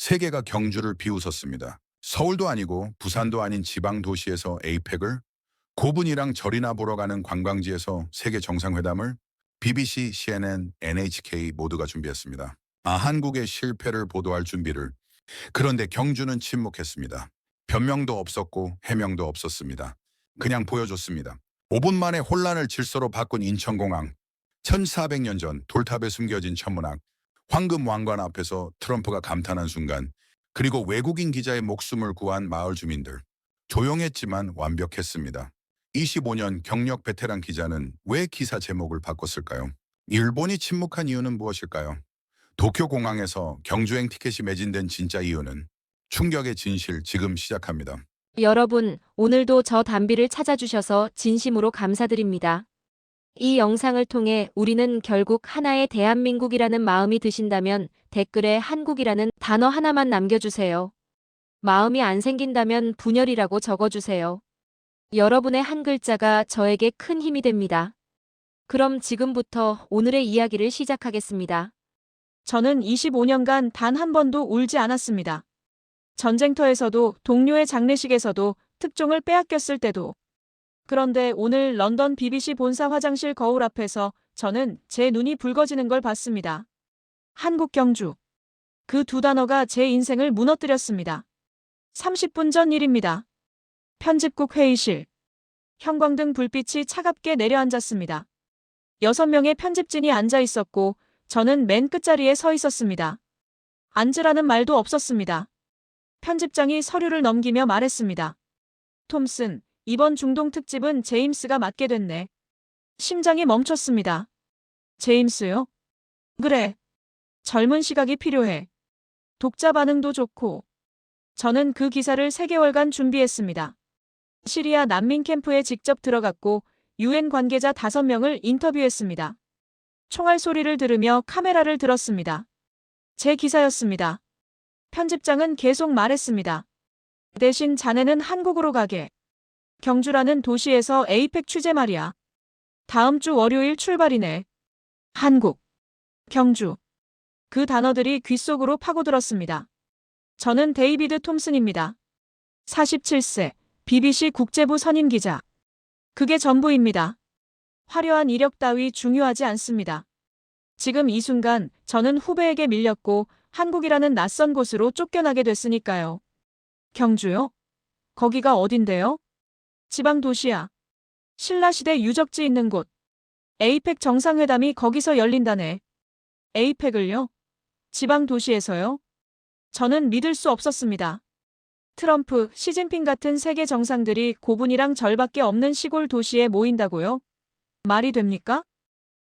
세계가 경주를 비웃었습니다. 서울도 아니고 부산도 아닌 지방 도시에서 에이펙을, 고분이랑 절이나 보러 가는 관광지에서 세계 정상회담을 BBC, CNN, NHK 모두가 준비했습니다. 한국의 실패를 보도할 준비를. 그런데 경주는 침묵했습니다. 변명도 없었고 해명도 없었습니다. 그냥 보여줬습니다. 5분 만에 혼란을 질서로 바꾼 인천공항. 1400년 전 돌탑에 숨겨진 천문학. 황금 왕관 앞에서 트럼프가 감탄한 순간. 그리고 외국인 기자의 목숨을 구한 마을 주민들. 조용했지만 완벽했습니다. 25년 경력 베테랑 기자는 왜 기사 제목을 바꿨을까요? 일본이 침묵한 이유는 무엇일까요? 도쿄 공항에서 경주행 티켓이 매진된 진짜 이유는? 충격의 진실 지금 시작합니다. 여러분, 오늘도 저 담비를 찾아주셔서 진심으로 감사드립니다. 이 영상을 통해 우리는 결국 하나의 대한민국이라는 마음이 드신다면 댓글에 한국이라는 단어 하나만 남겨주세요. 마음이 안 생긴다면 분열이라고 적어주세요. 여러분의 한 글자가 저에게 큰 힘이 됩니다. 그럼 지금부터 오늘의 이야기를 시작하겠습니다. 저는 25년간 단 한 번도 울지 않았습니다. 전쟁터에서도, 동료의 장례식에서도, 특종을 빼앗겼을 때도. 그런데 오늘 런던 BBC 본사 화장실 거울 앞에서 저는 제 눈이 붉어지는 걸 봤습니다. 한국 경주. 그 두 단어가 제 인생을 무너뜨렸습니다. 30분 전 일입니다. 편집국 회의실. 형광등 불빛이 차갑게 내려앉았습니다. 6명의 편집진이 앉아 있었고 저는 맨 끝자리에 서 있었습니다. 앉으라는 말도 없었습니다. 편집장이 서류를 넘기며 말했습니다. 톰슨, 이번 중동 특집은 제임스가 맡게 됐네. 심장이 멈췄습니다. 제임스요? 그래. 젊은 시각이 필요해. 독자 반응도 좋고. 저는 그 기사를 3개월간 준비했습니다. 시리아 난민 캠프에 직접 들어갔고 UN 관계자 5명을 인터뷰했습니다. 총알 소리를 들으며 카메라를 들었습니다. 제 기사였습니다. 편집장은 계속 말했습니다. 대신 자네는 한국으로 가게. 경주라는 도시에서 에이펙 취재 말이야. 다음 주 월요일 출발이네. 한국. 경주. 그 단어들이 귓속으로 파고들었습니다. 저는 데이비드 톰슨입니다. 47세, BBC 국제부 선임 기자. 그게 전부입니다. 화려한 이력 따위 중요하지 않습니다. 지금 이 순간 저는 후배에게 밀렸고 한국이라는 낯선 곳으로 쫓겨나게 됐으니까요. 경주요? 거기가 어딘데요? 지방 도시야. 신라시대 유적지 있는 곳. 에이펙 정상회담이 거기서 열린다네. 에이펙을요? 지방 도시에서요? 저는 믿을 수 없었습니다. 트럼프, 시진핑 같은 세계 정상들이 고분이랑 절밖에 없는 시골 도시에 모인다고요? 말이 됩니까?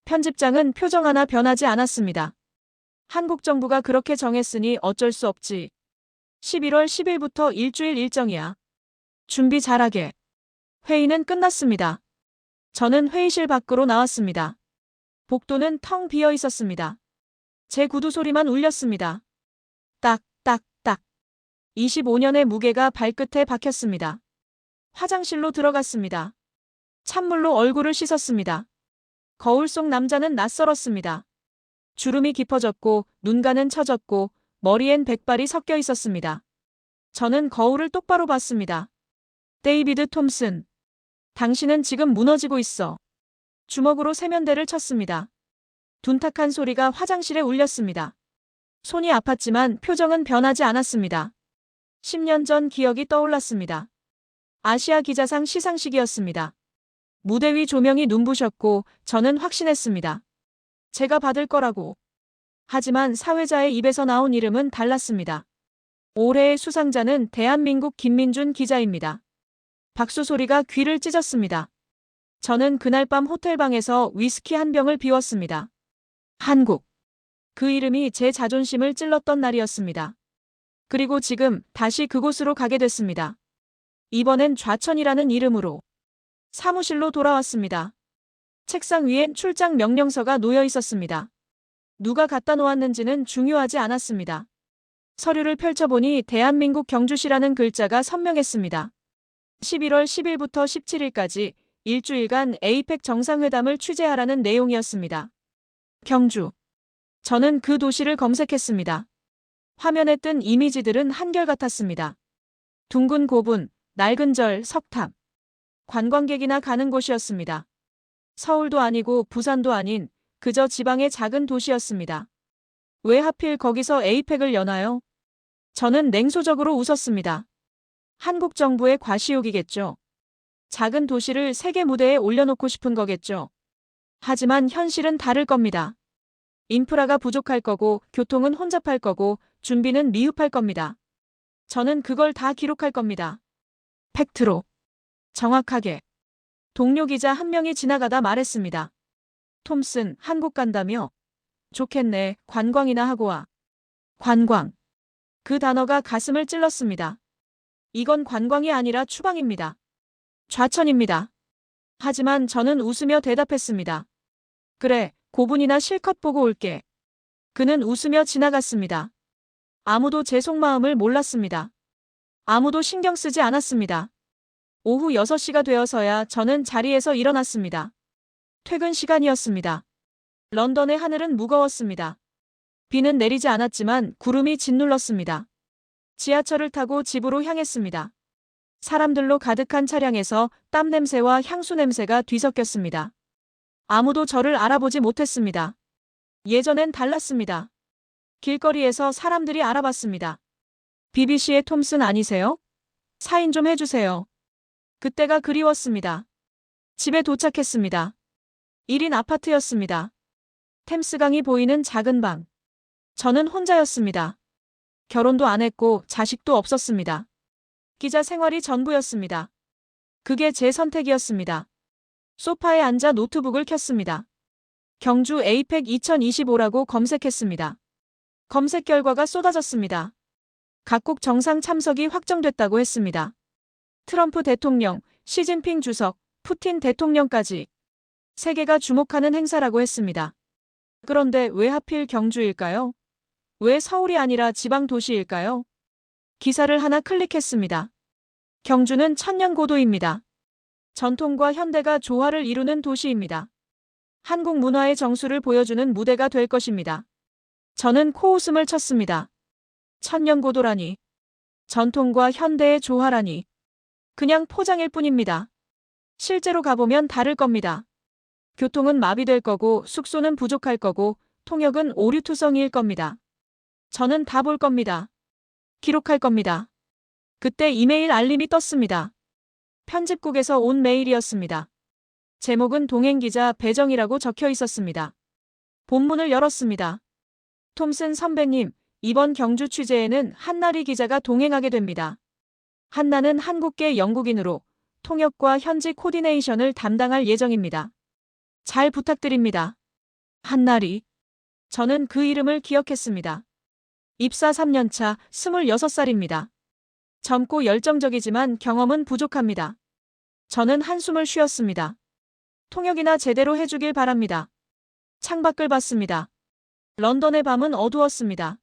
편집장은 표정 하나 변하지 않았습니다. 한국 정부가 그렇게 정했으니 어쩔 수 없지. 11월 10일부터 일주일 일정이야. 준비 잘하게. 회의는 끝났습니다. 저는 회의실 밖으로 나왔습니다. 복도는 텅 비어 있었습니다. 제 구두 소리만 울렸습니다. 딱, 딱, 딱. 25년의 무게가 발끝에 박혔습니다. 화장실로 들어갔습니다. 찬물로 얼굴을 씻었습니다. 거울 속 남자는 낯설었습니다. 주름이 깊어졌고 눈가는 처졌고 머리엔 백발이 섞여 있었습니다. 저는 거울을 똑바로 봤습니다. 데이비드 톰슨. 당신은 지금 무너지고 있어. 주먹으로 세면대를 쳤습니다. 둔탁한 소리가 화장실에 울렸습니다. 손이 아팠지만 표정은 변하지 않았습니다. 10년 전 기억이 떠올랐습니다. 아시아 기자상 시상식이었습니다. 무대 위 조명이 눈부셨고 저는 확신했습니다. 제가 받을 거라고. 하지만 사회자의 입에서 나온 이름은 달랐습니다. 올해의 수상자는 대한민국 김민준 기자입니다. 박수 소리가 귀를 찢었습니다. 저는 그날 밤 호텔방에서 위스키 한 병을 비웠습니다. 한국. 그 이름이 제 자존심을 찔렀던 날이었습니다. 그리고 지금 다시 그곳으로 가게 됐습니다. 이번엔 좌천이라는 이름으로. 사무실로 돌아왔습니다. 책상 위엔 출장 명령서가 놓여 있었습니다. 누가 갖다 놓았는지는 중요하지 않았습니다. 서류를 펼쳐보니 대한민국 경주시라는 글자가 선명했습니다. 11월 10일부터 17일까지 일주일간 에이펙 정상회담을 취재하라는 내용이었습니다. 경주. 저는 그 도시를 검색했습니다. 화면에 뜬 이미지들은 한결같았습니다. 둥근 고분, 낡은 절, 석탑. 관광객이나 가는 곳이었습니다. 서울도 아니고 부산도 아닌 그저 지방의 작은 도시였습니다. 왜 하필 거기서 에이펙을 여나요? 저는 냉소적으로 웃었습니다. 한국 정부의 과시욕이겠죠. 작은 도시를 세계 무대에 올려놓고 싶은 거겠죠. 하지만 현실은 다를 겁니다. 인프라가 부족할 거고, 교통은 혼잡할 거고, 준비는 미흡할 겁니다. 저는 그걸 다 기록할 겁니다. 팩트로. 정확하게. 동료 기자 한 명이 지나가다 말했습니다. 톰슨, 한국 간다며? 좋겠네. 관광이나 하고 와. 관광. 그 단어가 가슴을 찔렀습니다. 이건 관광이 아니라 추방입니다. 좌천입니다. 하지만 저는 웃으며 대답했습니다. 그래, 고분이나 실컷 보고 올게. 그는 웃으며 지나갔습니다. 아무도 제 속마음을 몰랐습니다. 아무도 신경 쓰지 않았습니다. 오후 6시가 되어서야 저는 자리에서 일어났습니다. 퇴근 시간이었습니다. 런던의 하늘은 무거웠습니다. 비는 내리지 않았지만 구름이 짓눌렀습니다. 지하철을 타고 집으로 향했습니다. 사람들로 가득한 차량에서 땀 냄새와 향수 냄새가 뒤섞였습니다. 아무도 저를 알아보지 못했습니다. 예전엔 달랐습니다. 길거리에서 사람들이 알아봤습니다. BBC의 톰슨 아니세요? 사인 좀 해주세요. 그때가 그리웠습니다. 집에 도착했습니다. 1인 아파트였습니다. 템스강이 보이는 작은 방. 저는 혼자였습니다. 결혼도 안 했고 자식도 없었습니다. 기자 생활이 전부였습니다. 그게 제 선택이었습니다. 소파에 앉아 노트북을 켰습니다. 경주 에이펙 2025라고 검색했습니다. 검색 결과가 쏟아졌습니다. 각국 정상 참석이 확정됐다고 했습니다. 트럼프 대통령, 시진핑 주석, 푸틴 대통령까지 세계가 주목하는 행사라고 했습니다. 그런데 왜 하필 경주일까요? 왜 서울이 아니라 지방 도시일까요? 기사를 하나 클릭했습니다. 경주는 천년고도입니다. 전통과 현대가 조화를 이루는 도시입니다. 한국 문화의 정수를 보여주는 무대가 될 것입니다. 저는 코웃음을 쳤습니다. 천년고도라니. 전통과 현대의 조화라니. 그냥 포장일 뿐입니다. 실제로 가보면 다를 겁니다. 교통은 마비될 거고, 숙소는 부족할 거고, 통역은 오류투성이일 겁니다. 저는 다 볼 겁니다. 기록할 겁니다. 그때 이메일 알림이 떴습니다. 편집국에서 온 메일이었습니다. 제목은 동행기자 배정이라고 적혀 있었습니다. 본문을 열었습니다. 톰슨 선배님, 이번 경주 취재에는 한나리 기자가 동행하게 됩니다. 한나는 한국계 영국인으로 통역과 현지 코디네이션을 담당할 예정입니다. 잘 부탁드립니다. 한나리. 저는 그 이름을 기억했습니다. 입사 3년차 26살입니다. 젊고 열정적이지만 경험은 부족합니다. 저는 한숨을 쉬었습니다. 통역이나 제대로 해주길 바랍니다. 창밖을 봤습니다. 런던의 밤은 어두웠습니다.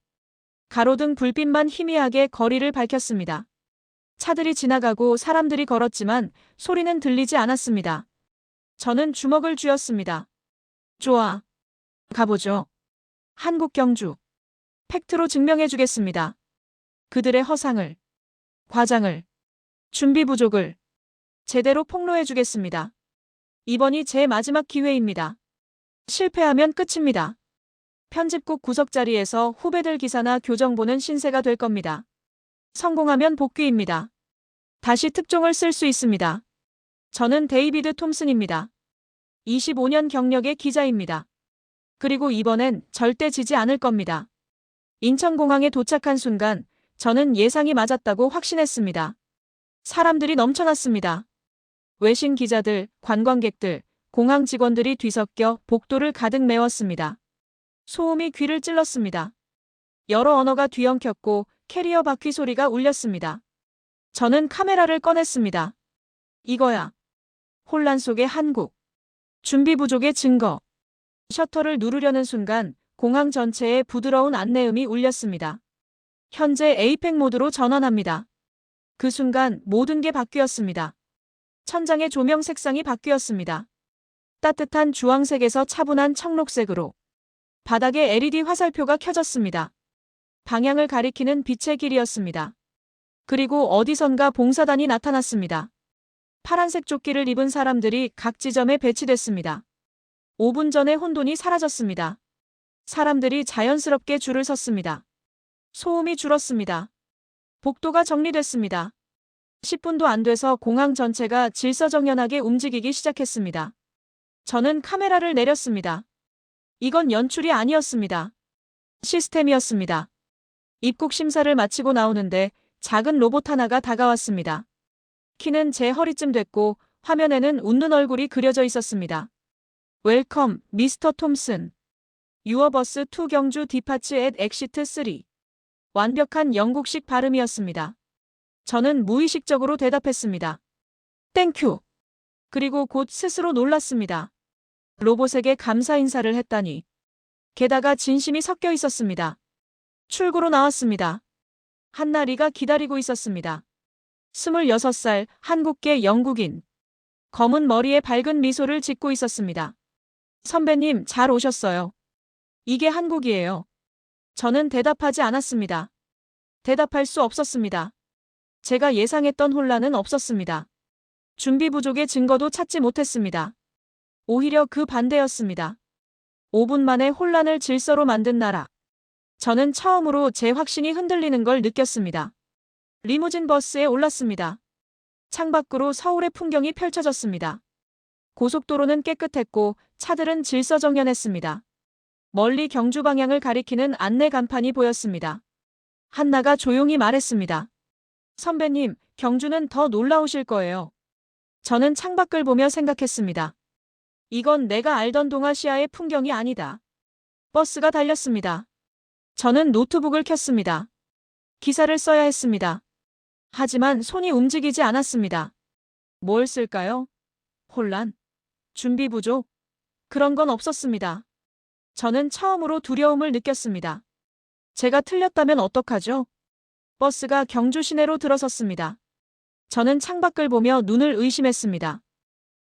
가로등 불빛만 희미하게 거리를 밝혔습니다. 차들이 지나가고 사람들이 걸었지만 소리는 들리지 않았습니다. 저는 주먹을 쥐었습니다. 좋아. 가보죠. 한국 경주. 팩트로 증명해주겠습니다. 그들의 허상을, 과장을, 준비 부족을 제대로 폭로해주겠습니다. 이번이 제 마지막 기회입니다. 실패하면 끝입니다. 편집국 구석자리에서 후배들 기사나 교정 보는 신세가 될 겁니다. 성공하면 복귀입니다. 다시 특종을 쓸 수 있습니다. 저는 데이비드 톰슨입니다. 25년 경력의 기자입니다. 그리고 이번엔 절대 지지 않을 겁니다. 인천공항에 도착한 순간 저는 예상이 맞았다고 확신했습니다. 사람들이 넘쳐났습니다. 외신 기자들, 관광객들, 공항 직원들이 뒤섞여 복도를 가득 메웠습니다. 소음이 귀를 찔렀습니다. 여러 언어가 뒤엉켰고 캐리어 바퀴 소리가 울렸습니다. 저는 카메라를 꺼냈습니다. 이거야. 혼란 속의 한국. 준비 부족의 증거. 셔터를 누르려는 순간 공항 전체에 부드러운 안내음이 울렸습니다. 현재 에이펙 모드로 전환합니다. 그 순간 모든 게 바뀌었습니다. 천장의 조명 색상이 바뀌었습니다. 따뜻한 주황색에서 차분한 청록색으로. 바닥에 LED 화살표가 켜졌습니다. 방향을 가리키는 빛의 길이었습니다. 그리고 어디선가 봉사단이 나타났습니다. 파란색 조끼를 입은 사람들이 각 지점에 배치됐습니다. 5분 전에 혼돈이 사라졌습니다. 사람들이 자연스럽게 줄을 섰습니다. 소음이 줄었습니다. 복도가 정리됐습니다. 10분도 안 돼서 공항 전체가 질서정연하게 움직이기 시작했습니다. 저는 카메라를 내렸습니다. 이건 연출이 아니었습니다. 시스템이었습니다. 입국 심사를 마치고 나오는데 작은 로봇 하나가 다가왔습니다. 키는 제 허리쯤 됐고 화면에는 웃는 얼굴이 그려져 있었습니다. 웰컴, 미스터 톰슨. 유어 버스 투 경주 디파츠 앳 엑시트 3. 완벽한 영국식 발음이었습니다. 저는 무의식적으로 대답했습니다. 땡큐. 그리고 곧 스스로 놀랐습니다. 로봇에게 감사 인사를 했다니. 게다가 진심이 섞여 있었습니다. 출구로 나왔습니다. 한나리가 기다리고 있었습니다. 26살 한국계 영국인. 검은 머리에 밝은 미소를 짓고 있었습니다. 선배님, 잘 오셨어요. 이게 한국이에요. 저는 대답하지 않았습니다. 대답할 수 없었습니다. 제가 예상했던 혼란은 없었습니다. 준비 부족의 증거도 찾지 못했습니다. 오히려 그 반대였습니다. 5분 만에 혼란을 질서로 만든 나라. 저는 처음으로 제 확신이 흔들리는 걸 느꼈습니다. 리무진 버스에 올랐습니다. 창밖으로 서울의 풍경이 펼쳐졌습니다. 고속도로는 깨끗했고 차들은 질서정연했습니다. 멀리 경주 방향을 가리키는 안내 간판이 보였습니다. 한나가 조용히 말했습니다. 선배님, 경주는 더 놀라우실 거예요. 저는 창밖을 보며 생각했습니다. 이건 내가 알던 동아시아의 풍경이 아니다. 버스가 달렸습니다. 저는 노트북을 켰습니다. 기사를 써야 했습니다. 하지만 손이 움직이지 않았습니다. 뭘 쓸까요? 혼란? 준비 부족? 그런 건 없었습니다. 저는 처음으로 두려움을 느꼈습니다. 제가 틀렸다면 어떡하죠? 버스가 경주 시내로 들어섰습니다. 저는 창밖을 보며 눈을 의심했습니다.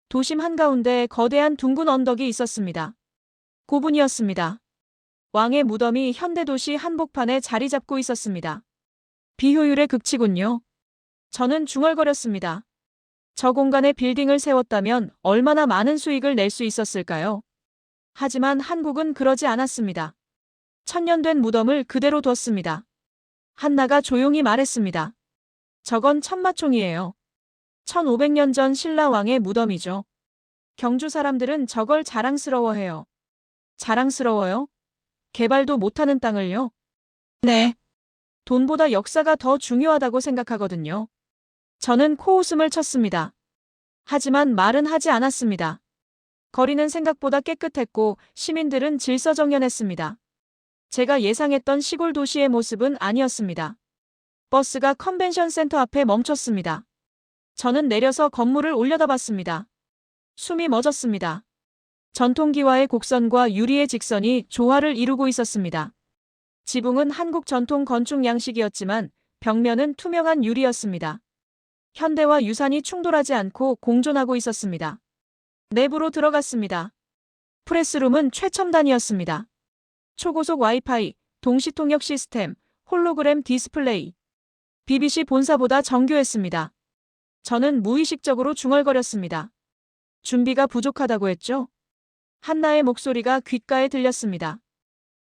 도심 한가운데 거대한 둥근 언덕이 있었습니다. 고분이었습니다. 왕의 무덤이 현대도시 한복판에 자리 잡고 있었습니다. 비효율의 극치군요. 저는 중얼거렸습니다. 저 공간에 빌딩을 세웠다면 얼마나 많은 수익을 낼 수 있었을까요? 하지만 한국은 그러지 않았습니다. 천년된 무덤을 그대로 뒀습니다. 한나가 조용히 말했습니다. 저건 천마총이에요. 1500년 전 신라 왕의 무덤이죠. 경주 사람들은 저걸 자랑스러워해요. 자랑스러워요? 개발도 못하는 땅을요? 네. 돈보다 역사가 더 중요하다고 생각하거든요. 저는 코웃음을 쳤습니다. 하지만 말은 하지 않았습니다. 거리는 생각보다 깨끗했고 시민들은 질서정연했습니다. 제가 예상했던 시골 도시의 모습은 아니었습니다. 버스가 컨벤션 센터 앞에 멈췄습니다. 저는 내려서 건물을 올려다봤습니다. 숨이 멎었습니다. 전통기와의 곡선과 유리의 직선이 조화를 이루고 있었습니다. 지붕은 한국 전통 건축 양식이었지만 벽면은 투명한 유리였습니다. 현대와 유산이 충돌하지 않고 공존하고 있었습니다. 내부로 들어갔습니다. 프레스룸은 최첨단이었습니다. 초고속 와이파이, 동시통역 시스템, 홀로그램 디스플레이. BBC 본사보다 정교했습니다. 저는 무의식적으로 중얼거렸습니다. 준비가 부족하다고 했죠? 한나의 목소리가 귓가에 들렸습니다.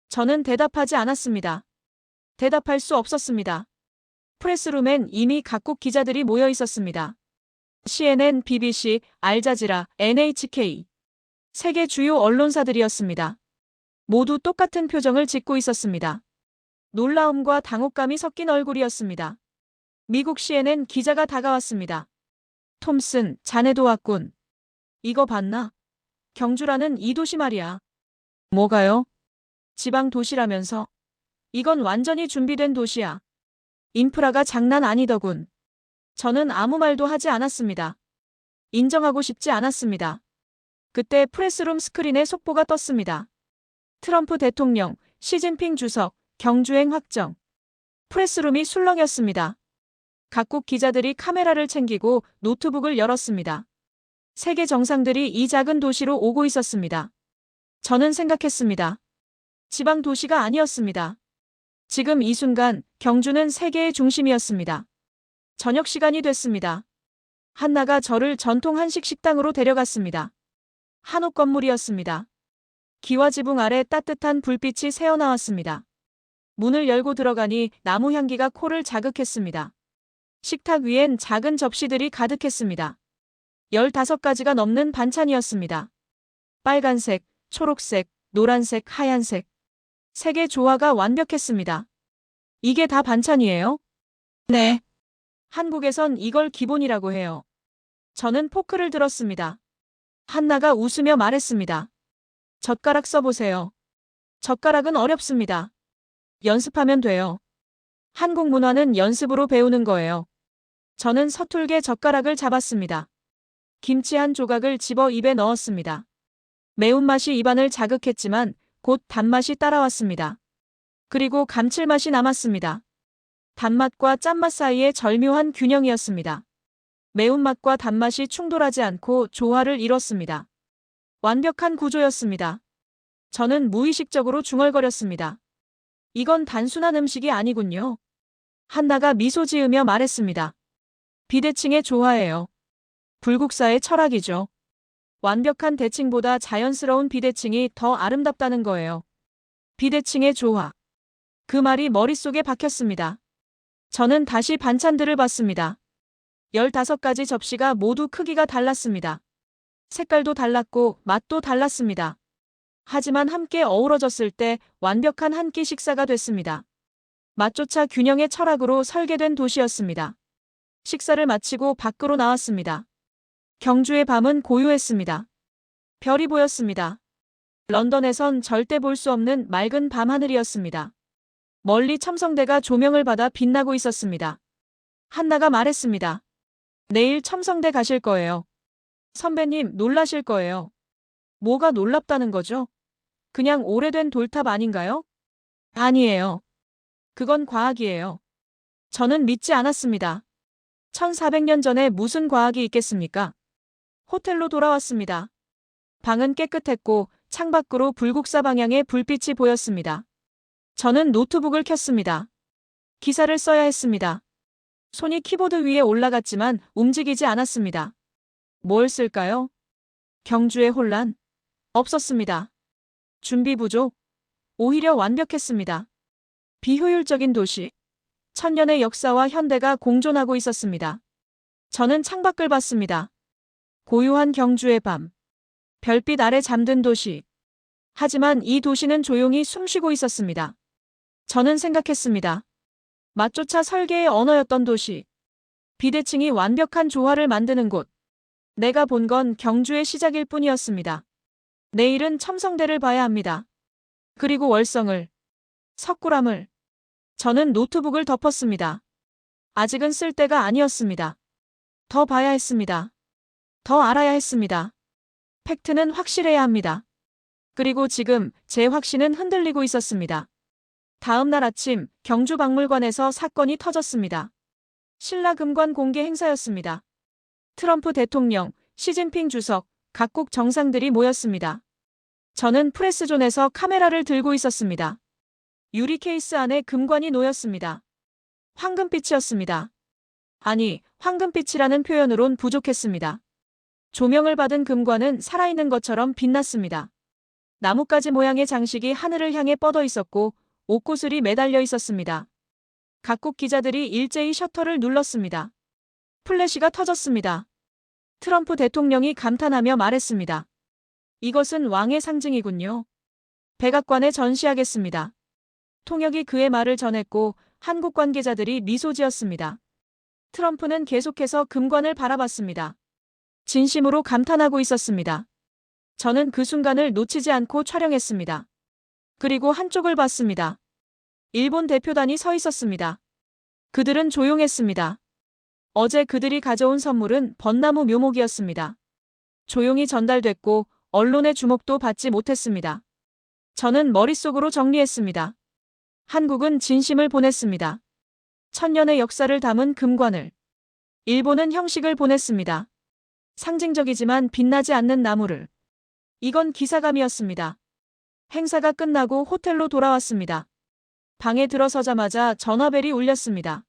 저는 대답하지 않았습니다. 대답할 수 없었습니다. 프레스룸엔 이미 각국 기자들이 모여 있었습니다. CNN, BBC, 알자지라, NHK. 세계 주요 언론사들이었습니다. 모두 똑같은 표정을 짓고 있었습니다. 놀라움과 당혹감이 섞인 얼굴이었습니다. 미국 CNN 기자가 다가왔습니다. 톰슨, 자네도 왔군. 이거 봤나? 경주라는 이 도시 말이야. 뭐가요? 지방 도시라면서. 이건 완전히 준비된 도시야. 인프라가 장난 아니더군. 저는 아무 말도 하지 않았습니다. 인정하고 싶지 않았습니다. 그때 프레스룸 스크린에 속보가 떴습니다. 트럼프 대통령, 시진핑 주석, 경주행 확정. 프레스룸이 술렁였습니다. 각국 기자들이 카메라를 챙기고 노트북을 열었습니다. 세계 정상들이 이 작은 도시로 오고 있었습니다. 저는 생각했습니다. 지방 도시가 아니었습니다. 지금 이 순간 경주는 세계의 중심이었습니다. 저녁 시간이 됐습니다. 한나가 저를 전통 한식 식당으로 데려갔습니다. 한옥 건물이었습니다. 기와 지붕 아래 따뜻한 불빛이 새어나왔습니다. 문을 열고 들어가니 나무 향기가 코를 자극했습니다. 식탁 위엔 작은 접시들이 가득했습니다. 15가지가 넘는 반찬이었습니다. 빨간색, 초록색, 노란색, 하얀색. 색의 조화가 완벽했습니다. 이게 다 반찬이에요? 네. 한국에선 이걸 기본이라고 해요. 저는 포크를 들었습니다. 한나가 웃으며 말했습니다. 젓가락 써보세요. 젓가락은 어렵습니다. 연습하면 돼요. 한국 문화는 연습으로 배우는 거예요. 저는 서툴게 젓가락을 잡았습니다. 김치 한 조각을 집어 입에 넣었습니다. 매운맛이 입안을 자극했지만 곧 단맛이 따라왔습니다. 그리고 감칠맛이 남았습니다. 단맛과 짠맛 사이의 절묘한 균형이었습니다. 매운맛과 단맛이 충돌하지 않고 조화를 이뤘습니다. 완벽한 구조였습니다. 저는 무의식적으로 중얼거렸습니다. 이건 단순한 음식이 아니군요. 한나가 미소 지으며 말했습니다. 비대칭의 조화예요. 불국사의 철학이죠. 완벽한 대칭보다 자연스러운 비대칭이 더 아름답다는 거예요. 비대칭의 조화. 그 말이 머릿속에 박혔습니다. 저는 다시 반찬들을 봤습니다. 15가지 접시가 모두 크기가 달랐습니다. 색깔도 달랐고 맛도 달랐습니다. 하지만 함께 어우러졌을 때 완벽한 한 끼 식사가 됐습니다. 맛조차 균형의 철학으로 설계된 도시였습니다. 식사를 마치고 밖으로 나왔습니다. 경주의 밤은 고요했습니다. 별이 보였습니다. 런던에선 절대 볼 수 없는 맑은 밤하늘이었습니다. 멀리 첨성대가 조명을 받아 빛나고 있었습니다. 한나가 말했습니다. 내일 첨성대 가실 거예요. 선배님 놀라실 거예요. 뭐가 놀랍다는 거죠? 그냥 오래된 돌탑 아닌가요? 아니에요. 그건 과학이에요. 저는 믿지 않았습니다. 1400년 전에 무슨 과학이 있겠습니까? 호텔로 돌아왔습니다. 방은 깨끗했고 창밖으로 불국사 방향의 불빛이 보였습니다. 저는 노트북을 켰습니다. 기사를 써야 했습니다. 손이 키보드 위에 올라갔지만 움직이지 않았습니다. 뭘 쓸까요? 경주의 혼란? 없었습니다. 준비 부족? 오히려 완벽했습니다. 비효율적인 도시. 천년의 역사와 현대가 공존하고 있었습니다. 저는 창밖을 봤습니다. 고요한 경주의 밤. 별빛 아래 잠든 도시. 하지만 이 도시는 조용히 숨쉬고 있었습니다. 저는 생각했습니다. 맛조차 설계의 언어였던 도시. 비대칭이 완벽한 조화를 만드는 곳. 내가 본 건 경주의 시작일 뿐이었습니다. 내일은 첨성대를 봐야 합니다. 그리고 월성을, 석굴암을. 저는 노트북을 덮었습니다. 아직은 쓸 때가 아니었습니다. 더 봐야 했습니다. 더 알아야 했습니다. 팩트는 확실해야 합니다. 그리고 지금 제 확신은 흔들리고 있었습니다. 다음 날 아침 경주박물관에서 사건이 터졌습니다. 신라금관 공개 행사였습니다. 트럼프 대통령, 시진핑 주석, 각국 정상들이 모였습니다. 저는 프레스존에서 카메라를 들고 있었습니다. 유리 케이스 안에 금관이 놓였습니다. 황금빛이었습니다. 아니, 황금빛이라는 표현으론 부족했습니다. 조명을 받은 금관은 살아있는 것처럼 빛났습니다. 나뭇가지 모양의 장식이 하늘을 향해 뻗어 있었고 옷구슬이 매달려 있었습니다. 각국 기자들이 일제히 셔터를 눌렀습니다. 플래시가 터졌습니다. 트럼프 대통령이 감탄하며 말했습니다. 이것은 왕의 상징이군요. 백악관에 전시하겠습니다. 통역이 그의 말을 전했고 한국 관계자들이 미소 지었습니다. 트럼프는 계속해서 금관을 바라봤습니다. 진심으로 감탄하고 있었습니다. 저는 그 순간을 놓치지 않고 촬영했습니다. 그리고 한쪽을 봤습니다. 일본 대표단이 서 있었습니다. 그들은 조용했습니다. 어제 그들이 가져온 선물은 벚나무 묘목이었습니다. 조용히 전달됐고 언론의 주목도 받지 못했습니다. 저는 머릿속으로 정리했습니다. 한국은 진심을 보냈습니다. 천년의 역사를 담은 금관을. 일본은 형식을 보냈습니다. 상징적이지만 빛나지 않는 나무를. 이건 기사감이었습니다. 행사가 끝나고 호텔로 돌아왔습니다. 방에 들어서자마자 전화벨이 울렸습니다.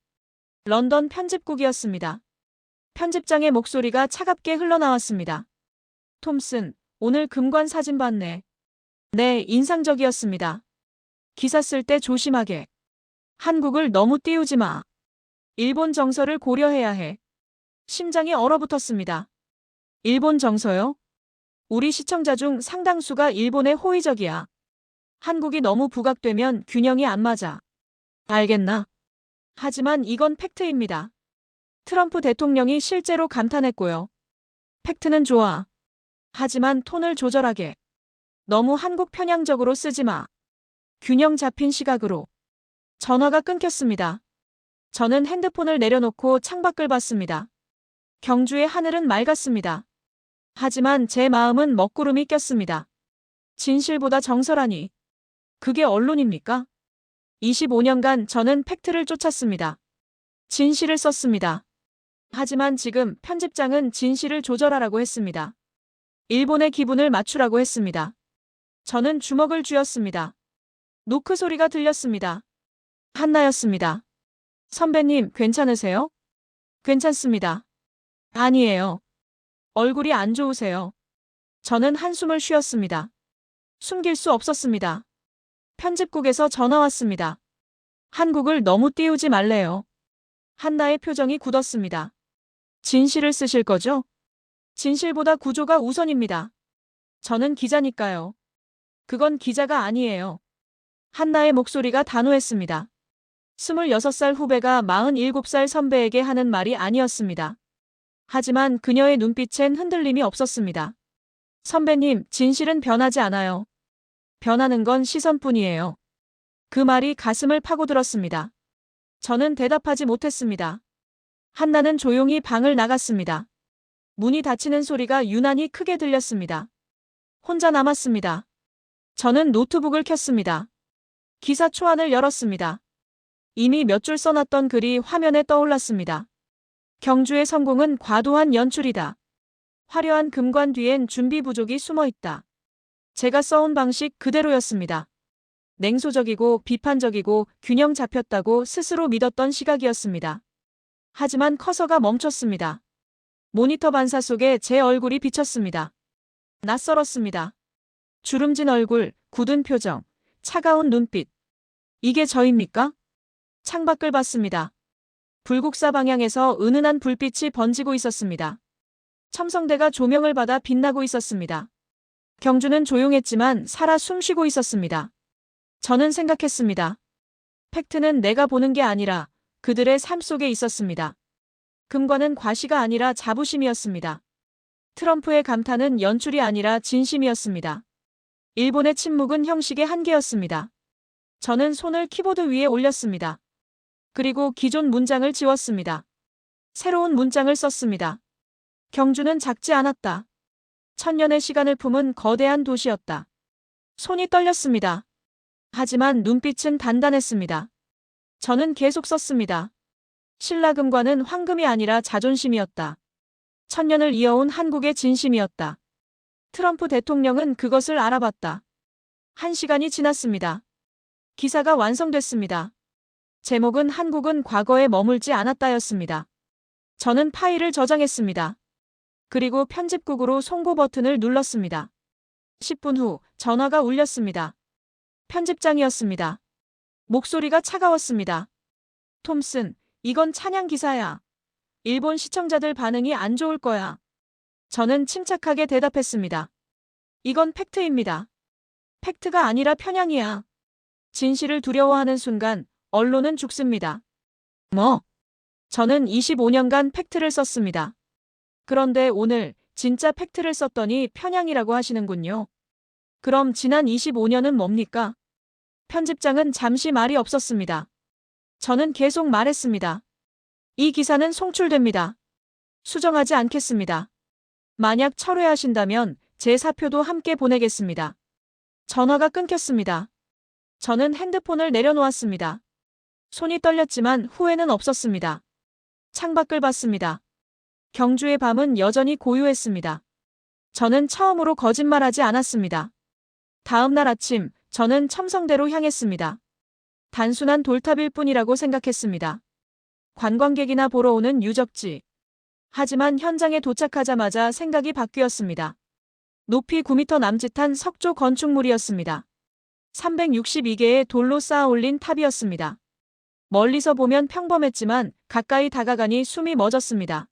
런던 편집국이었습니다. 편집장의 목소리가 차갑게 흘러나왔습니다. 톰슨, 오늘 금관 사진 봤네. 네, 인상적이었습니다. 기사 쓸 때 조심하게. 한국을 너무 띄우지 마. 일본 정서를 고려해야 해. 심장이 얼어붙었습니다. 일본 정서요? 우리 시청자 중 상당수가 일본에 호의적이야. 한국이 너무 부각되면 균형이 안 맞아. 알겠나? 하지만 이건 팩트입니다. 트럼프 대통령이 실제로 감탄했고요. 팩트는 좋아. 하지만 톤을 조절하게. 너무 한국 편향적으로 쓰지 마. 균형 잡힌 시각으로. 전화가 끊겼습니다. 저는 핸드폰을 내려놓고 창밖을 봤습니다. 경주의 하늘은 맑았습니다. 하지만 제 마음은 먹구름이 꼈습니다. 진실보다 정설하니. 그게 언론입니까? 25년간 저는 팩트를 쫓았습니다. 진실을 썼습니다. 하지만 지금 편집장은 진실을 조절하라고 했습니다. 일본의 기분을 맞추라고 했습니다. 저는 주먹을 쥐었습니다. 노크 소리가 들렸습니다. 한나였습니다. 선배님, 괜찮으세요? 괜찮습니다. 아니에요. 얼굴이 안 좋으세요. 저는 한숨을 쉬었습니다. 숨길 수 없었습니다. 편집국에서 전화 왔습니다. 한국을 너무 띄우지 말래요. 한나의 표정이 굳었습니다. 진실을 쓰실 거죠? 진실보다 구조가 우선입니다. 저는 기자니까요. 그건 기자가 아니에요. 한나의 목소리가 단호했습니다. 26살 후배가 47살 선배에게 하는 말이 아니었습니다. 하지만 그녀의 눈빛엔 흔들림이 없었습니다. 선배님, 진실은 변하지 않아요. 변하는 건 시선뿐이에요. 그 말이 가슴을 파고들었습니다. 저는 대답하지 못했습니다. 한나는 조용히 방을 나갔습니다. 문이 닫히는 소리가 유난히 크게 들렸습니다. 혼자 남았습니다. 저는 노트북을 켰습니다. 기사 초안을 열었습니다. 이미 몇 줄 써놨던 글이 화면에 떠올랐습니다. 경주의 성공은 과도한 연출이다. 화려한 금관 뒤엔 준비 부족이 숨어 있다. 제가 써온 방식 그대로였습니다. 냉소적이고 비판적이고 균형 잡혔다고 스스로 믿었던 시각이었습니다. 하지만 커서가 멈췄습니다. 모니터 반사 속에 제 얼굴이 비쳤습니다. 낯설었습니다. 주름진 얼굴, 굳은 표정, 차가운 눈빛. 이게 저입니까? 창밖을 봤습니다. 불국사 방향에서 은은한 불빛이 번지고 있었습니다. 첨성대가 조명을 받아 빛나고 있었습니다. 경주는 조용했지만 살아 숨쉬고 있었습니다. 저는 생각했습니다. 팩트는 내가 보는 게 아니라 그들의 삶 속에 있었습니다. 금관은 과시가 아니라 자부심이었습니다. 트럼프의 감탄은 연출이 아니라 진심이었습니다. 일본의 침묵은 형식의 한계였습니다. 저는 손을 키보드 위에 올렸습니다. 그리고 기존 문장을 지웠습니다. 새로운 문장을 썼습니다. 경주는 작지 않았다. 천년의 시간을 품은 거대한 도시였다. 손이 떨렸습니다. 하지만 눈빛은 단단했습니다. 저는 계속 썼습니다. 신라금관은 황금이 아니라 자존심이었다. 천년을 이어온 한국의 진심이었다. 트럼프 대통령은 그것을 알아봤다. 1시간이 지났습니다. 기사가 완성됐습니다. 제목은 한국은 과거에 머물지 않았다였습니다. 저는 파일을 저장했습니다. 그리고 편집국으로 송고 버튼을 눌렀습니다. 10분 후 전화가 울렸습니다. 편집장이었습니다. 목소리가 차가웠습니다. 톰슨, 이건 찬양 기사야. 일본 시청자들 반응이 안 좋을 거야. 저는 침착하게 대답했습니다. 이건 팩트입니다. 팩트가 아니라 편향이야. 진실을 두려워하는 순간 언론은 죽습니다. 뭐? 저는 25년간 팩트를 썼습니다. 그런데 오늘 진짜 팩트를 썼더니 편향이라고 하시는군요. 그럼 지난 25년은 뭡니까? 편집장은 잠시 말이 없었습니다. 저는 계속 말했습니다. 이 기사는 송출됩니다. 수정하지 않겠습니다. 만약 철회하신다면 제 사표도 함께 보내겠습니다. 전화가 끊겼습니다. 저는 핸드폰을 내려놓았습니다. 손이 떨렸지만 후회는 없었습니다. 창밖을 봤습니다. 경주의 밤은 여전히 고요했습니다. 저는 처음으로 거짓말하지 않았습니다. 다음 날 아침, 저는 첨성대로 향했습니다. 단순한 돌탑일 뿐이라고 생각했습니다. 관광객이나 보러 오는 유적지. 하지만 현장에 도착하자마자 생각이 바뀌었습니다. 높이 9m 남짓한 석조 건축물이었습니다. 362개의 돌로 쌓아 올린 탑이었습니다. 멀리서 보면 평범했지만 가까이 다가가니 숨이 멎었습니다.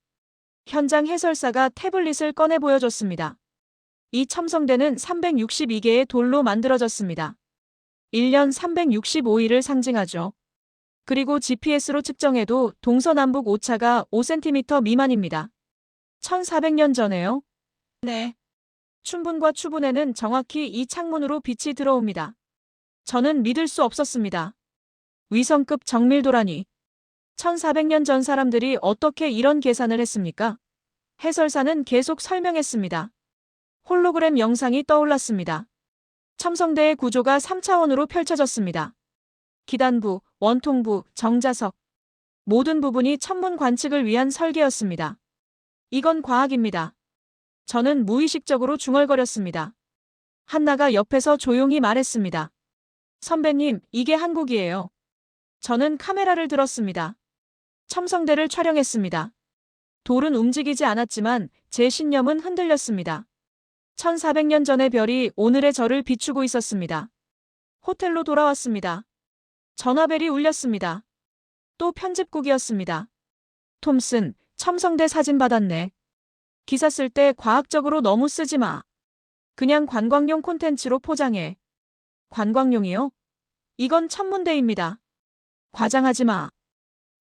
현장 해설사가 태블릿을 꺼내 보여줬습니다. 이 첨성대는 362개의 돌로 만들어졌습니다. 1년 365일을 상징하죠. 그리고 GPS로 측정해도 동서남북 오차가 5cm 미만입니다. 1400년 전에요? 네. 춘분과 추분에는 정확히 이 창문으로 빛이 들어옵니다. 저는 믿을 수 없었습니다. 위성급 정밀도라니. 1400년 전 사람들이 어떻게 이런 계산을 했습니까? 해설사는 계속 설명했습니다. 홀로그램 영상이 떠올랐습니다. 첨성대의 구조가 3차원으로 펼쳐졌습니다. 기단부, 원통부, 정자석. 모든 부분이 천문 관측을 위한 설계였습니다. 이건 과학입니다. 저는 무의식적으로 중얼거렸습니다. 한나가 옆에서 조용히 말했습니다. 선배님, 이게 한국이에요. 저는 카메라를 들었습니다. 첨성대를 촬영했습니다. 돌은 움직이지 않았지만 제 신념은 흔들렸습니다. 1400년 전의 별이 오늘의 저를 비추고 있었습니다. 호텔로 돌아왔습니다. 전화벨이 울렸습니다. 또 편집국이었습니다. 톰슨, 첨성대 사진 받았네. 기사 쓸 때 과학적으로 너무 쓰지 마. 그냥 관광용 콘텐츠로 포장해. 관광용이요? 이건 천문대입니다. 과장하지 마.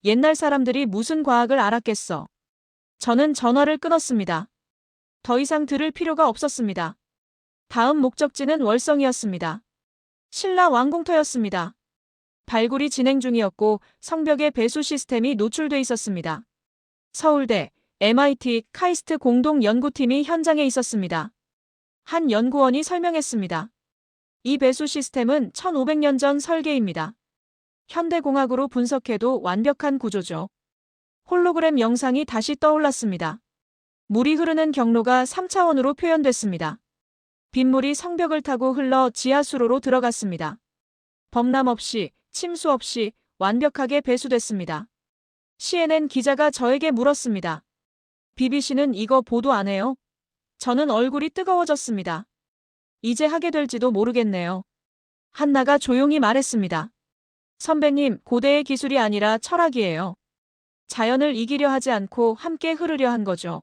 옛날 사람들이 무슨 과학을 알았겠어. 저는 전화를 끊었습니다. 더 이상 들을 필요가 없었습니다. 다음 목적지는 월성이었습니다. 신라 왕궁터였습니다. 발굴이 진행 중이었고 성벽에 배수 시스템이 노출돼 있었습니다. 서울대, MIT, 카이스트 공동 연구팀이 현장에 있었습니다. 한 연구원이 설명했습니다. 이 배수 시스템은 1500년 전 설계입니다. 현대공학으로 분석해도 완벽한 구조죠. 홀로그램 영상이 다시 떠올랐습니다. 물이 흐르는 경로가 3차원으로 표현됐습니다. 빗물이 성벽을 타고 흘러 지하수로로 들어갔습니다. 범람 없이, 침수 없이 완벽하게 배수됐습니다. CNN 기자가 저에게 물었습니다. BBC는 이거 보도 안 해요? 저는 얼굴이 뜨거워졌습니다. 이제 하게 될지도 모르겠네요. 한나가 조용히 말했습니다. 선배님, 고대의 기술이 아니라 철학이에요. 자연을 이기려 하지 않고 함께 흐르려 한 거죠.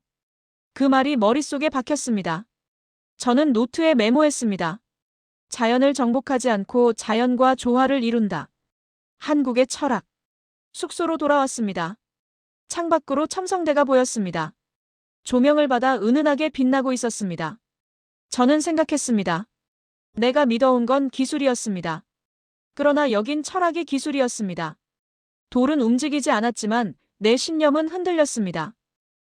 그 말이 머릿속에 박혔습니다. 저는 노트에 메모했습니다. 자연을 정복하지 않고 자연과 조화를 이룬다. 한국의 철학. 숙소로 돌아왔습니다. 창밖으로 첨성대가 보였습니다. 조명을 받아 은은하게 빛나고 있었습니다. 저는 생각했습니다. 내가 믿어온 건 기술이었습니다. 그러나 여긴 철학의 기술이었습니다. 돌은 움직이지 않았지만 내 신념은 흔들렸습니다.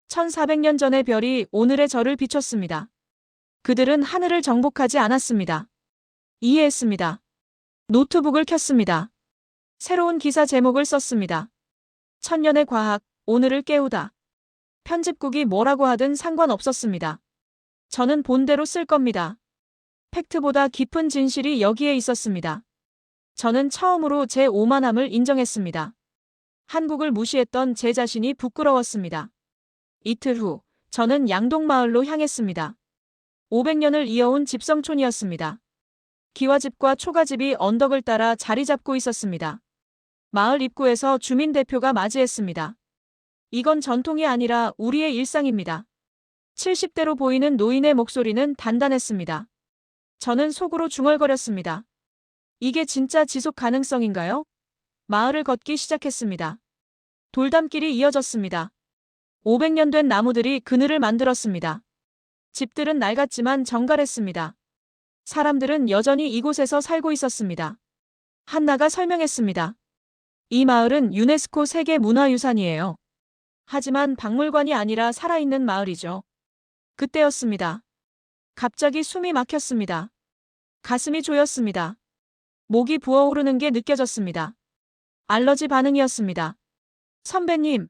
1400년 전의 별이 오늘의 저를 비췄습니다. 그들은 하늘을 정복하지 않았습니다. 이해했습니다. 노트북을 켰습니다. 새로운 기사 제목을 썼습니다. 천년의 과학, 오늘을 깨우다. 편집국이 뭐라고 하든 상관없었습니다. 저는 본대로 쓸 겁니다. 팩트보다 깊은 진실이 여기에 있었습니다. 저는 처음으로 제 오만함을 인정했습니다. 한국을 무시했던 제 자신이 부끄러웠습니다. 이틀 후, 저는 양동마을로 향했습니다. 500년을 이어온 집성촌이었습니다. 기와집과 초가집이 언덕을 따라 자리 잡고 있었습니다. 마을 입구에서 주민 대표가 맞이했습니다. 이건 전통이 아니라 우리의 일상입니다. 70대로 보이는 노인의 목소리는 단단했습니다. 저는 속으로 중얼거렸습니다. 이게 진짜 지속 가능성인가요? 마을을 걷기 시작했습니다. 돌담길이 이어졌습니다. 500년 된 나무들이 그늘을 만들었습니다. 집들은 낡았지만 정갈했습니다. 사람들은 여전히 이곳에서 살고 있었습니다. 한나가 설명했습니다. 이 마을은 유네스코 세계문화유산이에요. 하지만 박물관이 아니라 살아있는 마을이죠. 그때였습니다. 갑자기 숨이 막혔습니다. 가슴이 조였습니다. 목이 부어오르는 게 느껴졌습니다. 알러지 반응이었습니다. 선배님,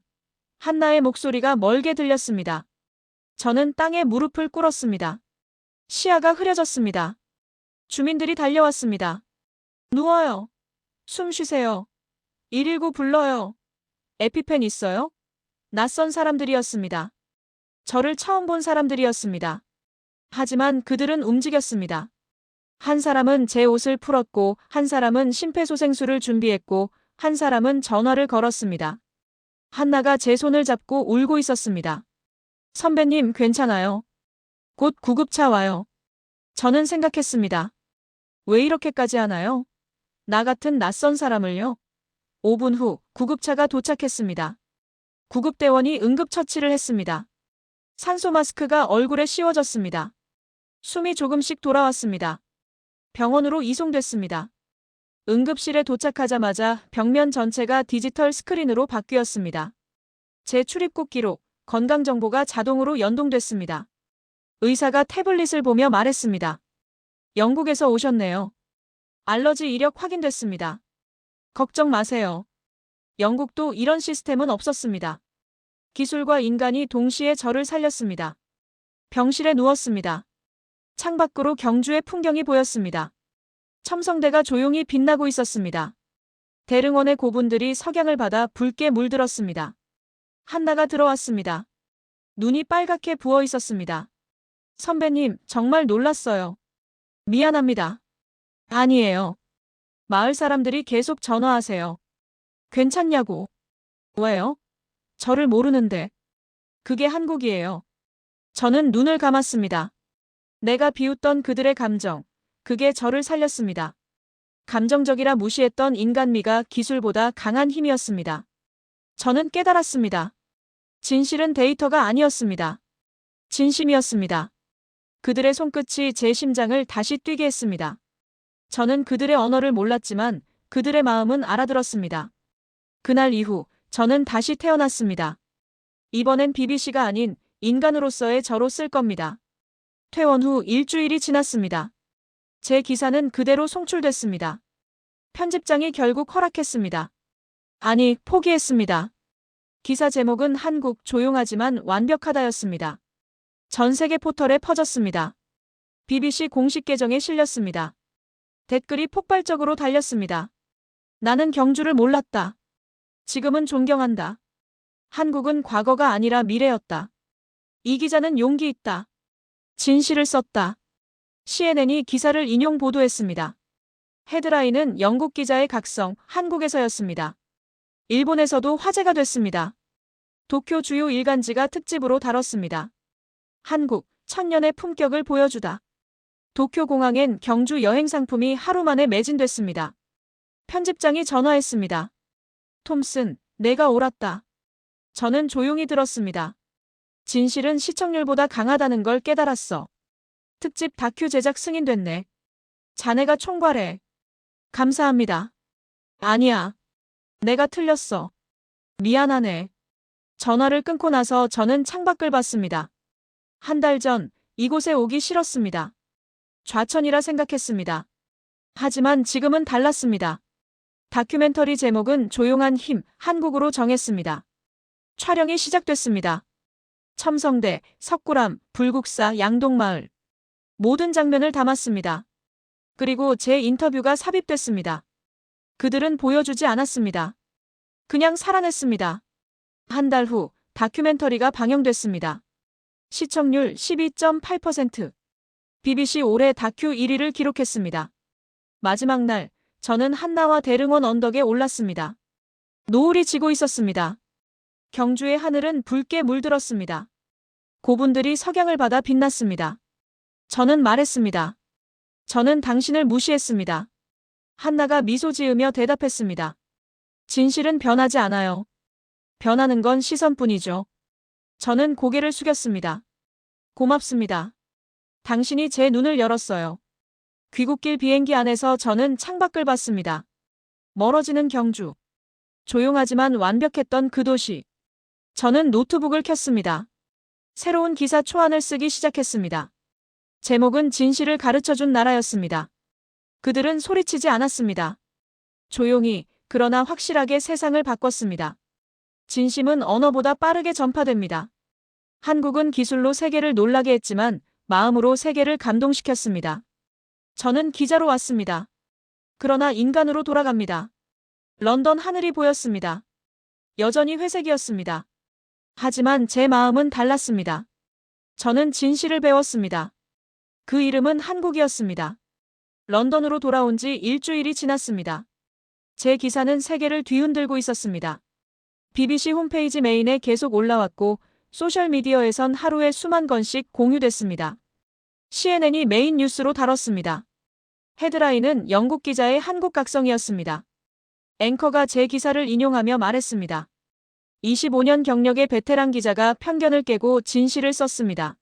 한나의 목소리가 멀게 들렸습니다. 저는 땅에 무릎을 꿇었습니다. 시야가 흐려졌습니다. 주민들이 달려왔습니다. 누워요. 숨 쉬세요. 119 불러요. 에피펜 있어요? 낯선 사람들이었습니다. 저를 처음 본 사람들이었습니다. 하지만 그들은 움직였습니다. 한 사람은 제 옷을 풀었고, 한 사람은 심폐소생술을 준비했고, 한 사람은 전화를 걸었습니다. 한나가 제 손을 잡고 울고 있었습니다. 선배님, 괜찮아요. 곧 구급차 와요. 저는 생각했습니다. 왜 이렇게까지 하나요? 나 같은 낯선 사람을요? 5분 후 구급차가 도착했습니다. 구급대원이 응급처치를 했습니다. 산소 마스크가 얼굴에 씌워졌습니다. 숨이 조금씩 돌아왔습니다. 병원으로 이송됐습니다. 응급실에 도착하자마자 벽면 전체가 디지털 스크린으로 바뀌었습니다. 제 출입국 기록, 건강정보가 자동으로 연동됐습니다. 의사가 태블릿을 보며 말했습니다. 영국에서 오셨네요. 알러지 이력 확인됐습니다. 걱정 마세요. 영국도 이런 시스템은 없었습니다. 기술과 인간이 동시에 저를 살렸습니다. 병실에 누웠습니다. 창밖으로 경주의 풍경이 보였습니다. 첨성대가 조용히 빛나고 있었습니다. 대릉원의 고분들이 석양을 받아 붉게 물들었습니다. 한나가 들어왔습니다. 눈이 빨갛게 부어 있었습니다. 선배님, 정말 놀랐어요. 미안합니다. 아니에요. 마을 사람들이 계속 전화하세요. 괜찮냐고. 왜요? 저를 모르는데. 그게 한국이에요. 저는 눈을 감았습니다. 내가 비웃던 그들의 감정, 그게 저를 살렸습니다. 감정적이라 무시했던 인간미가 기술보다 강한 힘이었습니다. 저는 깨달았습니다. 진실은 데이터가 아니었습니다. 진심이었습니다. 그들의 손끝이 제 심장을 다시 뛰게 했습니다. 저는 그들의 언어를 몰랐지만 그들의 마음은 알아들었습니다. 그날 이후 저는 다시 태어났습니다. 이번엔 BBC가 아닌 인간으로서의 저로 쓸 겁니다. 퇴원 후 일주일이 지났습니다. 제 기사는 그대로 송출됐습니다. 편집장이 결국 허락했습니다. 아니, 포기했습니다. 기사 제목은 한국 조용하지만 완벽하다였습니다. 전 세계 포털에 퍼졌습니다. BBC 공식 계정에 실렸습니다. 댓글이 폭발적으로 달렸습니다. 나는 경주를 몰랐다. 지금은 존경한다. 한국은 과거가 아니라 미래였다. 이 기자는 용기 있다. 진실을 썼다. CNN이 기사를 인용 보도했습니다. 헤드라인은 영국 기자의 각성, 한국에서였습니다. 일본에서도 화제가 됐습니다. 도쿄 주요 일간지가 특집으로 다뤘습니다. 한국, 천년의 품격을 보여주다. 도쿄 공항엔 경주 여행 상품이 하루 만에 매진됐습니다. 편집장이 전화했습니다. 톰슨, 내가 옳았다. 저는 조용히 들었습니다. 진실은 시청률보다 강하다는 걸 깨달았어. 특집 다큐 제작 승인됐네. 자네가 총괄해. 감사합니다. 아니야. 내가 틀렸어. 미안하네. 전화를 끊고 나서 저는 창밖을 봤습니다. 한 달 전 이곳에 오기 싫었습니다. 좌천이라 생각했습니다. 하지만 지금은 달랐습니다. 다큐멘터리 제목은 조용한 힘, 한국으로 정했습니다. 촬영이 시작됐습니다. 첨성대, 석굴암, 불국사, 양동마을. 모든 장면을 담았습니다. 그리고 제 인터뷰가 삽입됐습니다. 그들은 보여주지 않았습니다. 그냥 살아냈습니다. 한 달 후 다큐멘터리가 방영됐습니다. 시청률 12.8%. BBC 올해 다큐 1위를 기록했습니다. 마지막 날, 저는 한나와 대릉원 언덕에 올랐습니다. 노을이 지고 있었습니다. 경주의 하늘은 붉게 물들었습니다. 고분들이 석양을 받아 빛났습니다. 저는 말했습니다. 저는 당신을 무시했습니다. 한나가 미소 지으며 대답했습니다. 진실은 변하지 않아요. 변하는 건 시선뿐이죠. 저는 고개를 숙였습니다. 고맙습니다. 당신이 제 눈을 열었어요. 귀국길 비행기 안에서 저는 창밖을 봤습니다. 멀어지는 경주. 조용하지만 완벽했던 그 도시. 저는 노트북을 켰습니다. 새로운 기사 초안을 쓰기 시작했습니다. 제목은 진실을 가르쳐준 나라였습니다. 그들은 소리치지 않았습니다. 조용히, 그러나 확실하게 세상을 바꿨습니다. 진심은 언어보다 빠르게 전파됩니다. 한국은 기술로 세계를 놀라게 했지만 마음으로 세계를 감동시켰습니다. 저는 기자로 왔습니다. 그러나 인간으로 돌아갑니다. 런던 하늘이 보였습니다. 여전히 회색이었습니다. 하지만 제 마음은 달랐습니다. 저는 진실을 배웠습니다. 그 이름은 한국이었습니다. 런던으로 돌아온 지 일주일이 지났습니다. 제 기사는 세계를 뒤흔들고 있었습니다. BBC 홈페이지 메인에 계속 올라왔고 소셜미디어에선 하루에 수만 건씩 공유됐습니다. CNN이 메인 뉴스로 다뤘습니다. 헤드라인은 영국 기자의 한국 각성이었습니다. 앵커가 제 기사를 인용하며 말했습니다. 25년 경력의 베테랑 기자가 편견을 깨고 진실을 썼습니다.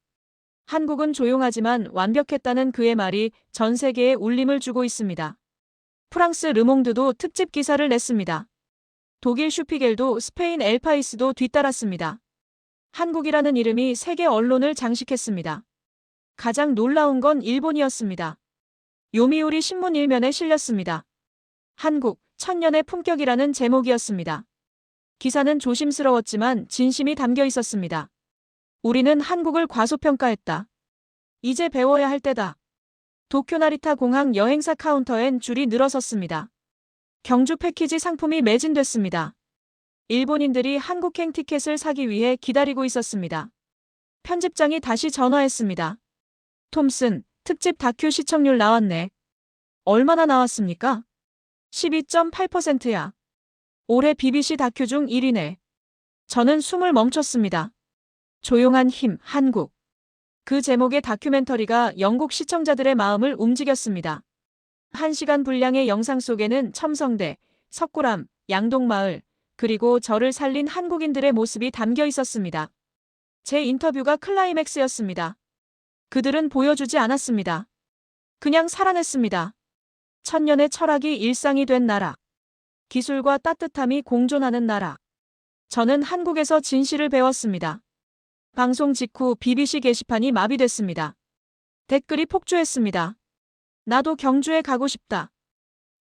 한국은 조용하지만 완벽했다는 그의 말이 전 세계에 울림을 주고 있습니다. 프랑스 르몽드도 특집 기사를 냈습니다. 독일 슈피겔도 스페인 엘파이스도 뒤따랐습니다. 한국이라는 이름이 세계 언론을 장식했습니다. 가장 놀라운 건 일본이었습니다. 요미우리 신문 일면에 실렸습니다. 한국, 천년의 품격이라는 제목이었습니다. 기사는 조심스러웠지만 진심이 담겨 있었습니다. 우리는 한국을 과소평가했다. 이제 배워야 할 때다. 도쿄 나리타 공항 여행사 카운터엔 줄이 늘어섰습니다. 경주 패키지 상품이 매진됐습니다. 일본인들이 한국행 티켓을 사기 위해 기다리고 있었습니다. 편집장이 다시 전화했습니다. 톰슨, 특집 다큐 시청률 나왔네. 얼마나 나왔습니까? 12.8%야. 올해 BBC 다큐 중 1위네. 저는 숨을 멈췄습니다. 조용한 힘, 한국. 그 제목의 다큐멘터리가 영국 시청자들의 마음을 움직였습니다. 1시간 분량의 영상 속에는 첨성대, 석굴암, 양동마을, 그리고 저를 살린 한국인들의 모습이 담겨 있었습니다. 제 인터뷰가 클라이맥스였습니다. 그들은 보여주지 않았습니다. 그냥 살아냈습니다. 천년의 철학이 일상이 된 나라. 기술과 따뜻함이 공존하는 나라. 저는 한국에서 진실을 배웠습니다. 방송 직후 BBC 게시판이 마비됐습니다. 댓글이 폭주했습니다. 나도 경주에 가고 싶다.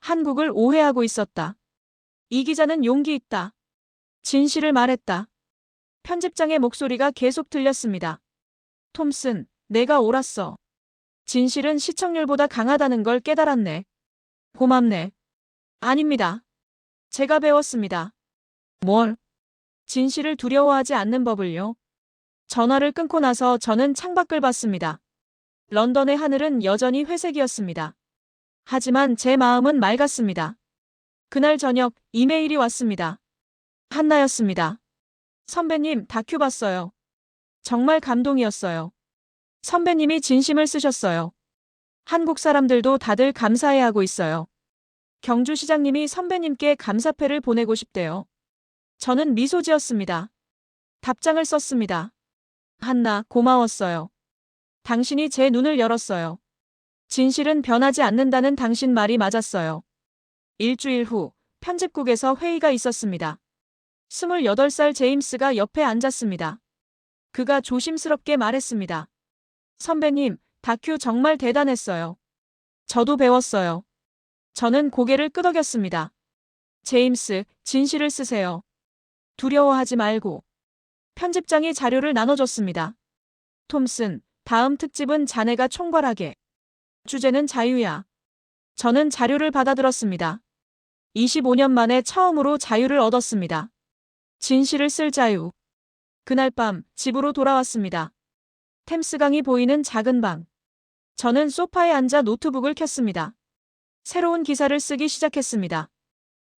한국을 오해하고 있었다. 이 기자는 용기 있다. 진실을 말했다. 편집장의 목소리가 계속 들렸습니다. 톰슨, 내가 옳았어. 진실은 시청률보다 강하다는 걸 깨달았네. 고맙네. 아닙니다. 제가 배웠습니다. 뭘? 진실을 두려워하지 않는 법을요. 전화를 끊고 나서 저는 창밖을 봤습니다. 런던의 하늘은 여전히 회색이었습니다. 하지만 제 마음은 맑았습니다. 그날 저녁 이메일이 왔습니다. 한나였습니다. 선배님, 다큐 봤어요. 정말 감동이었어요. 선배님이 진심을 쓰셨어요. 한국 사람들도 다들 감사해하고 있어요. 경주시장님이 선배님께 감사패를 보내고 싶대요. 저는 미소 지었습니다. 답장을 썼습니다. 한나, 고마웠어요. 당신이 제 눈을 열었어요. 진실은 변하지 않는다는 당신 말이 맞았어요. 일주일 후 편집국에서 회의가 있었습니다. 28살 제임스가 옆에 앉았습니다. 그가 조심스럽게 말했습니다. 선배님, 다큐 정말 대단했어요. 저도 배웠어요. 저는 고개를 끄덕였습니다. 제임스, 진실을 쓰세요. 두려워하지 말고. 편집장이 자료를 나눠줬습니다. 톰슨, 다음 특집은 자네가 총괄하게. 주제는 자유야. 저는 자료를 받아들었습니다. 25년 만에 처음으로 자유를 얻었습니다. 진실을 쓸 자유. 그날 밤 집으로 돌아왔습니다. 템스강이 보이는 작은 방. 저는 소파에 앉아 노트북을 켰습니다. 새로운 기사를 쓰기 시작했습니다.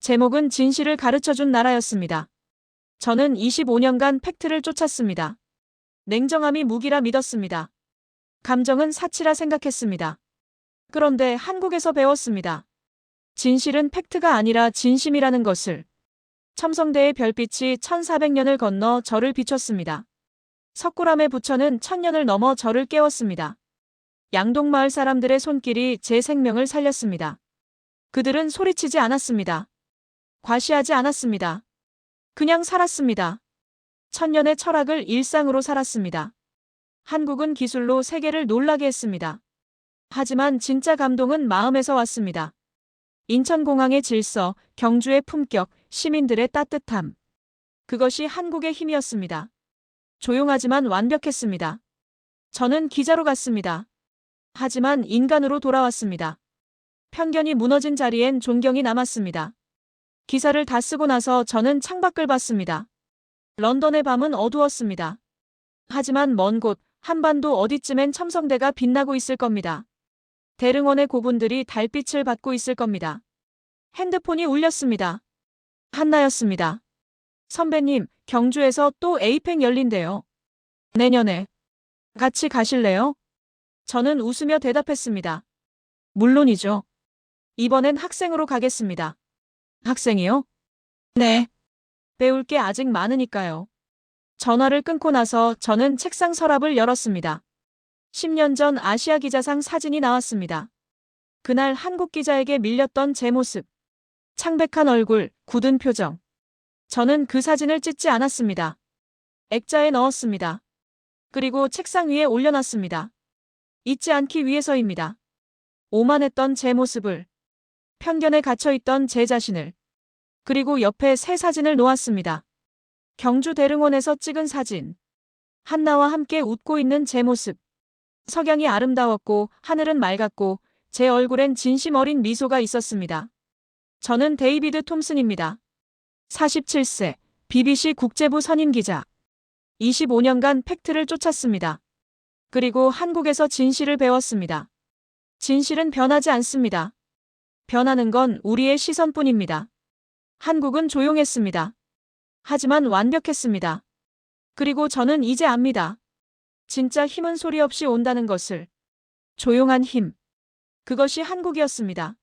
제목은 진실을 가르쳐준 나라였습니다. 저는 25년간 팩트를 쫓았습니다. 냉정함이 무기라 믿었습니다. 감정은 사치라 생각했습니다. 그런데 한국에서 배웠습니다. 진실은 팩트가 아니라 진심이라는 것을. 첨성대의 별빛이 1400년을 건너 저를 비췄습니다. 석굴암의 부처는 1000년을 넘어 저를 깨웠습니다. 양동마을 사람들의 손길이 제 생명을 살렸습니다. 그들은 소리치지 않았습니다. 과시하지 않았습니다. 그냥 살았습니다. 천년의 철학을 일상으로 살았습니다. 한국은 기술로 세계를 놀라게 했습니다. 하지만 진짜 감동은 마음에서 왔습니다. 인천공항의 질서, 경주의 품격, 시민들의 따뜻함. 그것이 한국의 힘이었습니다. 조용하지만 완벽했습니다. 저는 기자로 갔습니다. 하지만 인간으로 돌아왔습니다. 편견이 무너진 자리엔 존경이 남았습니다. 기사를 다 쓰고 나서 저는 창밖을 봤습니다. 런던의 밤은 어두웠습니다. 하지만 먼 곳 한반도 어디쯤엔 첨성대가 빛나고 있을 겁니다. 대릉원의 고분들이 달빛을 받고 있을 겁니다. 핸드폰이 울렸습니다. 한나였습니다. 선배님, 경주에서 또 에이펙 열린대요. 내년에 같이 가실래요? 저는 웃으며 대답했습니다. 물론이죠. 이번엔 학생으로 가겠습니다. 학생이요? 네. 배울 게 아직 많으니까요. 전화를 끊고 나서 저는 책상 서랍을 열었습니다. 10년 전 아시아 기자상 사진이 나왔습니다. 그날 한국 기자에게 밀렸던 제 모습. 창백한 얼굴, 굳은 표정. 저는 그 사진을 찢지 않았습니다. 액자에 넣었습니다. 그리고 책상 위에 올려놨습니다. 잊지 않기 위해서입니다. 오만했던 제 모습을, 편견에 갇혀있던 제 자신을, 그리고 옆에 새 사진을 놓았습니다. 경주 대릉원에서 찍은 사진. 한나와 함께 웃고 있는 제 모습. 석양이 아름다웠고 하늘은 맑았고 제 얼굴엔 진심 어린 미소가 있었습니다. 저는 데이비드 톰슨입니다. 47세, BBC 국제부 선임 기자. 25년간 팩트를 쫓았습니다. 그리고 한국에서 진실을 배웠습니다. 진실은 변하지 않습니다. 변하는 건 우리의 시선뿐입니다. 한국은 조용했습니다. 하지만 완벽했습니다. 그리고 저는 이제 압니다. 진짜 힘은 소리 없이 온다는 것을. 조용한 힘. 그것이 한국이었습니다.